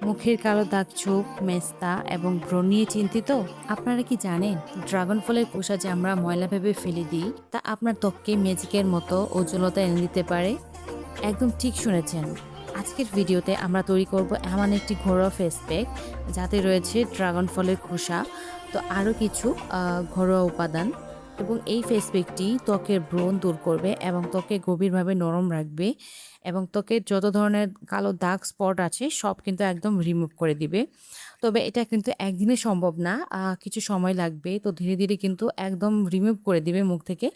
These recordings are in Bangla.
মুখের কালো দাগ, চোখ, মেস্তা এবং ব্রণ নিয়ে চিন্তিত? আপনারা কি জানেন ড্রাগন ফলের খোসা যে আমরা ময়লা ভেবে ফেলে দিই তা আপনার ত্বককে ম্যাজিকের মতো উজ্জ্বলতা এনে দিতে পারে? একদম ঠিক শুনেছেন। আজকের ভিডিওতে আমরা তৈরি করব এমন একটি ঘরোয়া ফেস প্যাক যাতে রয়েছে ড্রাগন ফলের খোসা, তো আরও কিছু ঘরোয়া উপাদান, এবং এই ফেস প্যাকটি ত্বকের ব্রণ দূর করবে এবং ত্বকে গভীরভাবে নরম রাখবে এবং ত্বকের যত ধরনের কালো দাগ স্পট আছে সব কিন্তু একদম রিমুভ করে দিবে। তবে এটা কিন্তু একদিনে সম্ভব না, কিছু সময় লাগবে। তো ধীরে ধীরে কিন্তু একদম রিমুভ করে দিবে মুখ থেকে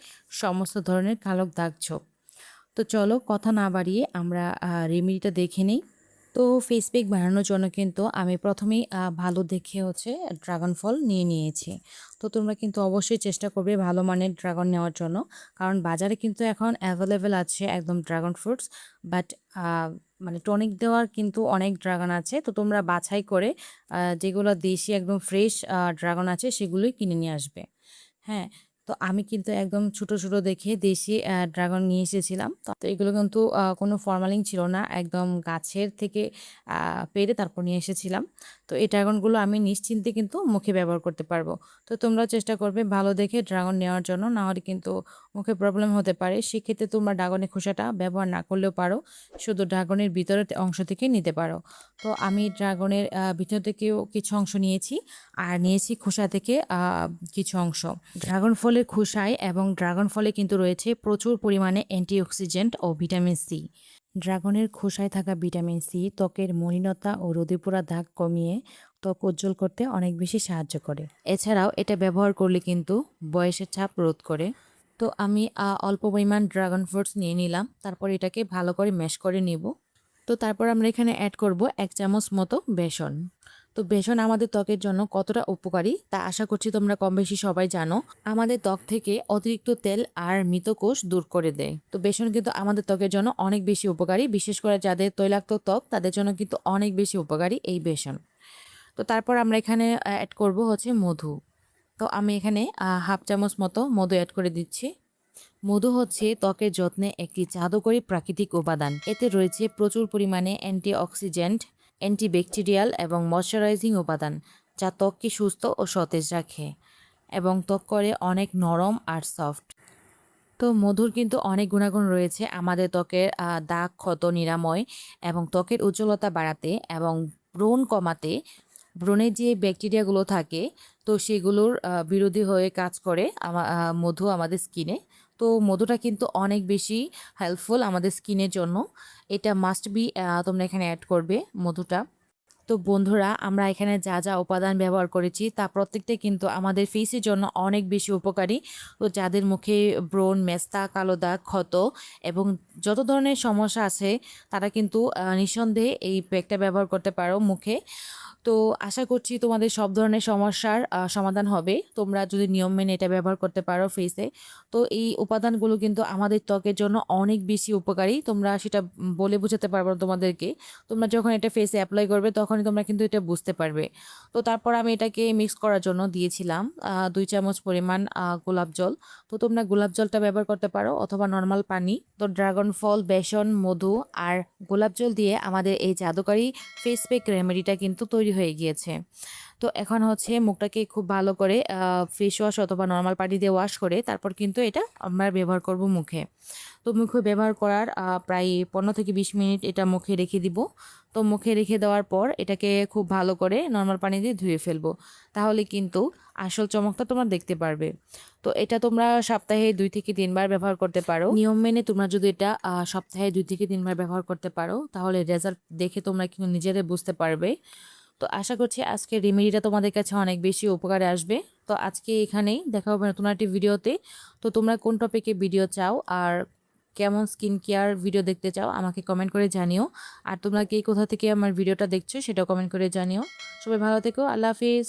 সমস্ত ধরনের কালো দাগ ছোপ। তো চলো কথা না বাড়িয়ে আমরা রেমেডিটা দেখে নিই। তো ফেস প্যাক বানানোর জন্য কিন্তু আমি প্রথমেই ভালো দেখে ড্রাগন ফল নিয়ে নিয়েছি। তো তোমরা কিন্তু অবশ্যই চেষ্টা করবে ভালো মানের ড্রাগন নেওয়ার জন্য, কারণ বাজারে কিন্তু এখন অ্যাভেলেবেল আছে একদম ড্রাগন ফ্রুটস। বাট মানে টনিক দেওয়ার কিন্তু অনেক ড্রাগন আছে, তো তোমরা বাছাই করে যেগুলো দেশি একদম ফ্রেশ ড্রাগন আছে সেগুলোই কিনে নিয়ে আসবে। হ্যাঁ, তো আমি কিন্তু একদম ছোট ছোট দেখে দেশি ড্রাগন নিয়ে এসেছিলাম। তো এগুলো কিন্তু কোনো ফরমালিন ছিল না, একদম গাছের থেকে পেড়ে তারপর নিয়ে এসেছিলাম। তো এই ড্রাগনগুলো আমি নিশ্চিন্তে কিন্তু মুখে ব্যবহার করতে পারবো। তো তোমরাও চেষ্টা করবে ভালো দেখে ড্রাগন নেওয়ার জন্য, না হলে কিন্তু মুখে প্রবলেম হতে পারে। সেক্ষেত্রে তোমরা ড্রাগনের খোসাটা ব্যবহার না করলেও পারো, শুধু ড্রাগনের ভিতরের অংশ থেকে নিতে পারো। তো আমি ড্রাগনের ভিতর থেকেও কিছু অংশ নিয়েছি, আর নিয়েছি খোসা থেকে কিছু অংশ। ড্রাগন ফলের খোসায় এবং ড্রাগন ফলে কিন্তু রয়েছে প্রচুর পরিমাণে অ্যান্টিঅক্সিডেন্ট ও ভিটামিন সি। ড্রাগনের খোসায় থাকা ভিটামিন সি ত্বকের মলিনতা ও রোদে পোড়া দাগ কমিয়ে ত্বক উজ্জ্বল করতে অনেক বেশি সাহায্য করে। এছাড়াও এটা ব্যবহার করলে কিন্তু বয়সের ছাপ রোধ করে। তো আমি অল্প পরিমাণ ড্রাগন ফ্রুটস নিয়ে নিলাম, তারপর এটাকে ভালো করে ম্যাশ করে নিব। তো তারপর আমরা এখানে অ্যাড করব ১ চামচ মতো বেসন। তো বেসন আমাদের ত্বকের জন্য কতটা উপকারী তা আশা করছি তোমরা কম বেশি সবাই জানো। আমাদের ত্বক থেকে অতিরিক্ত তেল আর মৃতকোষ দূর করে দেয়। তো বেসন কিন্তু আমাদের ত্বকের জন্য অনেক বেশি উপকারী, বিশেষ করে যাদের তৈলাক্ত ত্বক তাদের জন্য কিন্তু অনেক বেশি উপকারী এই বেসন। তো তারপর আমরা এখানে অ্যাড করব মধু। তো আমি এখানে 1/2 চামচ মতো মধু অ্যাড করে দিচ্ছি। মধু হচ্ছে ত্বকের যত্নে একটি জাদুকরী প্রাকৃতিক উপাদান। এতে রয়েছে প্রচুর পরিমাণে অ্যান্টিঅক্সিডেন্ট, অ্যান্টিব্যাকটেরিয়াল এবং ময়শ্চারাইজিং উপাদান, যা ত্বককে সুস্থ ও সতেজ রাখে এবং ত্বক করে অনেক নরম আর সফট। তো মধুর কিন্তু অনেক গুণাগুণ রয়েছে আমাদের ত্বকের দাগ ক্ষত নিরাময় এবং ত্বকের উজ্জ্বলতা বাড়াতে এবং ব্রণ কমাতে। ব্রণের যে ব্যাকটেরিয়াগুলো থাকে তো সেগুলোর বিরোধী হয়ে কাজ করে মধু আমাদের স্কিনে। তো মধুটা কিন্তু অনেক বেশি হেল্পফুল আমাদের স্কিনের জন্য। এটা মাস্ট বি তোমরা এখানে অ্যাড করবে মধুটা। তো বন্ধুরা, আমরা এখানে যা যা উপাদান ব্যবহার করেছি তা প্রত্যেকটাই কিন্তু আমাদের ফেসের জন্য অনেক বেশি উপকারী। তো যাদের মুখে ব্রণ, মেস্তা, কালো দাগ, ক্ষত এবং যত ধরনের সমস্যা আছে তারা কিন্তু নিঃসন্দেহে এই প্যাকটা ব্যবহার করতে পারো মুখে। তো আশা করছি তোমাদের সব ধরনের সমস্যার সমাধান হবে তোমরা যদি নিয়ম মেনে এটা ব্যবহার করতে পারো ফেসে। তো এই উপাদানগুলো কিন্তু আমাদের ত্বকের জন্য অনেক বেশি উপকারী, তোমরা সেটা বলে বোঝাতে পারবো না তোমাদেরকে। তোমরা যখন এটা ফেসে অ্যাপ্লাই করবে তখনই তোমরা কিন্তু এটা বুঝতে পারবে। তো তারপর আমি এটাকে মিক্স করার জন্য দিয়েছিলাম 2 চামচ পরিমাণ গোলাপ জল। তো তোমরা গোলাপ জলটা ব্যবহার করতে পারো অথবা নর্মাল পানি। তো ড্রাগন ফল, বেসন, মধু আর গোলাপ জল দিয়ে আমাদের এই জাদুকরী ফেস প্যাক রেমেডিটা কিন্তু তৈরি হয়ে গিয়েছে। তো এখন মুখটাকে খুব ভালো করে ফেস ওয়াশ অথবা নর্মাল পানি দিয়ে ওয়াশ করে তারপর কিন্তু এটা আমরা ব্যবহার করব মুখে। তো মুখে ব্যবহার করার প্রায় 15 থেকে 20 মিনিট এটা মুখে রেখে দিব। তো মুখে রেখে দেওয়ার পর এটাকে খুব ভালো করে নর্মাল পানি দিয়ে ধুয়ে ফেলবো। তাহলে কিন্তু আসল চমকটা তোমরা দেখতে পারবে। তো এটা তোমরা সপ্তাহে 2 থেকে 3 বার ব্যবহার করতে পারো। নিয়ম মেনে তোমরা যদি এটা সপ্তাহে 2 থেকে 3 বার ব্যবহার করতে পারো তাহলে রেজাল্ট দেখে তোমরা কিন্তু নিজেরাই বুঝতে পারবে। তো আশা করছি আজকের রেমেডিটা তোমাদের কাছে অনেক বেশি উপকারে আসবে। তো আজকে এখানেই দেখা হবে নতুন একটি ভিডিওতে। তো তোমরা কোন টপিকে ভিডিও চাও আর কেমন স্কিন কেয়ার ভিডিও দেখতে চাও আমাকে কমেন্ট করে জানিও। আর তোমরা কে কোথা থেকে আমার ভিডিওটা দেখছো সেটাও কমেন্ট করে জানিও। সবাই ভালো থেকো। আল্লাহ হাফিজ।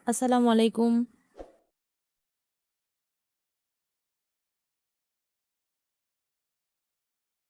আসসালামু আলাইকুম।